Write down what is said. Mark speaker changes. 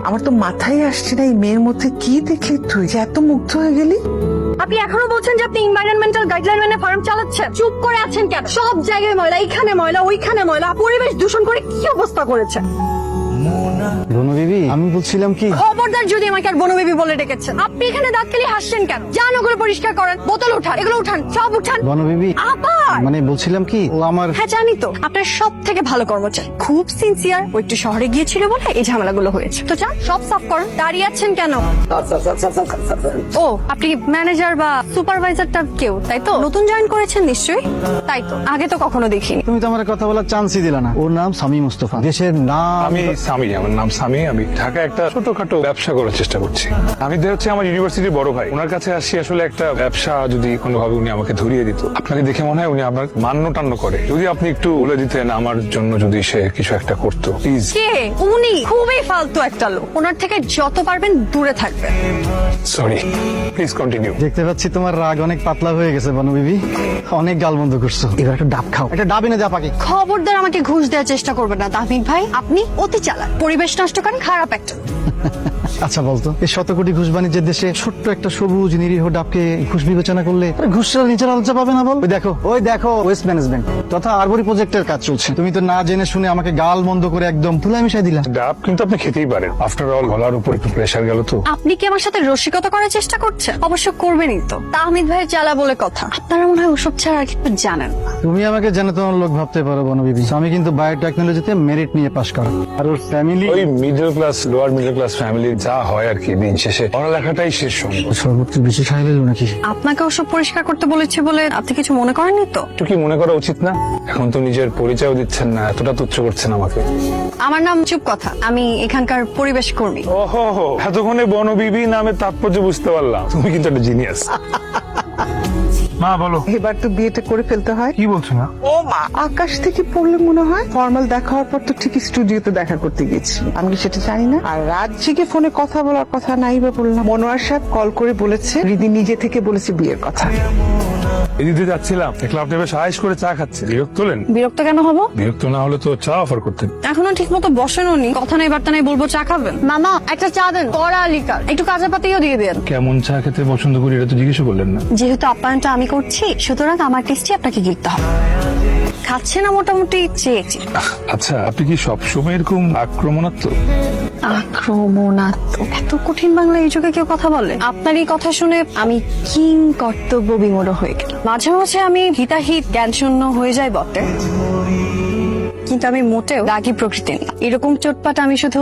Speaker 1: আমার তো মাথায় আসছে না এই মেয়ের মধ্যে কি দেখে তুই যে এত মুগ্ধ হয়ে গেলি।
Speaker 2: আপনি এখনো বলছেন যে আপনি এনভায়রনমেন্টাল গাইডলাইন মেনে ফার্ম চালাচ্ছেন? চুপ করে আছেন কেন? সব জায়গায় ময়লা, এইখানে ময়লা, ওইখানে ময়লা, পরিবেশ দূষণ করে কি অবস্থা করেছে।
Speaker 3: বনু বিবি, আমি বলছিলাম কি,
Speaker 2: খবরদার যদি আমাকে আর বনু বেবি বলে ডেকেছেন। আপনি এখানে দাঁত খেলে হাসছেন কেন? যান ওগুলো পরিষ্কার করেন, বোতল উঠান, এগুলো উঠান, সব উঠান।
Speaker 3: বনু বিবি
Speaker 2: আবার
Speaker 3: মানে বলছিলাম কি, ও আমার
Speaker 2: হ্যাঁ জানি তো, আপনার সব থেকে ভালো কর্মচারী, খুব সিনসিয়ার। ও একটু শহরে গিয়েছিল বলে এই ঝামেলাগুলো হয়েছে। তো যান সব সাফ করুন। দাঁড়িয়ে আছেন কেন? ও আপনি ম্যানেজার বা সুপারভাইজারটা কেউ, তাই তো? নতুন জয়েন করেছেন নিশ্চয়ই, তাই তো? আগে তো কখনো দেখিনি।
Speaker 3: তুমি তো আমার কথা বলার চান্সই দিলা না। ওর নাম সামি মুস্তফা, দেশের নাম।
Speaker 4: আমি সামি, আমার নাম সামি। আমি ঢাকায় একটা ছোটখাটো ব্যবসা করার চেষ্টা করছি। আমি হচ্ছে আমার ইউনিভার্সিটির বড় ভাই, ওনার কাছে আসি আসলে একটা ব্যবসা যদি কোনোভাবে উনি আমাকে ধরিয়ে দিত। আপনাকে দেখে মনে হয় উনি আমার মান্য টান্য করে। যদি আপনি একটু বলে দিতেন আমার জন্য যদি সে কিছু একটা করতো প্লিজ।
Speaker 2: কে উনি? খুবই ফালতু একটা লোক, ওনার থেকে যত পারবেন দূরে থাকবেন।
Speaker 4: Sorry, please continue.
Speaker 3: দেখতে পাচ্ছি তোমার রাগ অনেক পাতলা হয়ে গেছে বনু বিবি, অনেক গালমন্দ করছো। এবার একটা ডাব খাও, একটা ডাব এনে যা পাকে।
Speaker 2: খবরদার আমাকে ঘুষ দেওয়ার চেষ্টা করবেন না তাহমিদ ভাই, আপনি অতি চালাক, পরিবেশ নষ্ট করেন, খারাপ একটা।
Speaker 3: আচ্ছা বলতো, এই শত কোটি ঘুষ বাণিজ্যের দেশে ছোট্ট একটা সবুজ নিরীহ ডাবকে ঘুষ বিবেচনা করলে ঘুষরা নিচের আলোচনা পাবে না বল? ওই দেখো ওয়েস্ট ম্যানেজমেন্ট তথা আরবরি প্রজেক্টের কাজ চলছে। তুমি তো না জেনে শুনে আমাকে গাল মন্দ করে একদম ধুলায় মিশাই দিলা।
Speaker 4: ডাব কিন্তু আপনি খেতেই পারেন, আফটার অল গলার উপর একটু প্রেশার গেল তো।
Speaker 2: আপনি কি আমার সাথে রসিকতা করার চেষ্টা করছেন? অবশ্য করবেনই তো, তাহমিদ ভাইয়ের চালা বলে কথা। আপনারা মনে হয় ওসব ছাড়া আর কিছু জানেন না।
Speaker 3: তুমি আমাকে জানো তোমার লোক ভাবতে পারো বনু বিবি, আমি কিন্তু বায়োটেকনোলজিতে মেরিট নিয়ে পাশ করা। আর ওর ফ্যামিলি
Speaker 4: ওই middle class, lower middle class family যা হয় আর কি, দিন শেষে পড়ালেখাটাই শেষ সম্ভব।
Speaker 3: সর্বোচ্চ বেশি খাই দিল নাকি?
Speaker 2: আপনাকে ওসব পরিষ্কার করতে বলেছে বলে আপনি কিছু মনে করেননি তো?
Speaker 4: একটু কি মনে করা উচিত না? এখন তো নিজের পরিচয়ও দিচ্ছেন না, এতটা তুচ্ছ করছেন আমাকে।
Speaker 2: আমার নাম চুপ কথা, আমি এখানকার পরিবেশ কর্মী।
Speaker 4: ওহো, এতক্ষণে বনবিবি নামে তাৎপর্য বুঝতে পারলাম। তুমি কিন্তু একটা জিনিয়াস। মা বলো,
Speaker 1: এবার তো বিয়েটা করে ফেলতে হয়।
Speaker 4: কি বলছো না?
Speaker 1: ও মা, আকাশ থেকে পড়লে মনে হয়। ফর্মাল দেখা হওয়ার পর তো ঠিক স্টুডিওতে দেখা করতে গেছি, আমি কি সেটা জানি না? আর রাজ্যকে ফোনে কথা বলার কথা নাই বা বললাম। মনোয়ার সাহেব কল করে বলেছে রিদি নিজে থেকে বলেছে বিয়ের কথা।
Speaker 4: এদিকে যাচ্ছিলাম, দেখলাম আপনি বেশ আয়েশ করে চা খাচ্ছেন। বিরক্ত হলেন?
Speaker 2: বিরক্ত কেন হব?
Speaker 4: বিরক্ত না হলে তো চা অফার করতেন।
Speaker 2: এখনো ঠিক মতো বসেনও নি, কথা নাই বার্তা নাই, বলবো চা খাবেন। মামা একটা চা দেন, কড়া লিকার, একটু কাঁচা পাতিও দিয়ে দেন।
Speaker 4: কেমন চা খেতে পছন্দ করি এটা তো জিজ্ঞেস করলেন না।
Speaker 2: যেহেতু আপ্যায়নটা আমি করছি, সুতরাং আমার টেস্টি আপনাকে গিফট হবে। খাচ্ছে না মোটামুটি চেয়েছি।
Speaker 4: আচ্ছা, আপনি কি সবসময় এরকম আক্রমণাত্মক?
Speaker 2: আক্রমণাত্মক? এত কঠিন বাংলা এই যুগে কেউ কথা বলে? আপনার এই কথা শুনে আমি কিং কর্তব্য বিমূঢ় হয়ে গেলাম। মাঝে মাঝে আমি হিতাহিত জ্ঞান শূন্য হয়ে যাই বটে, কিন্তু আমি মোটেও রাগী প্রকৃতির না। এরকম চোটপাট আমি শুধু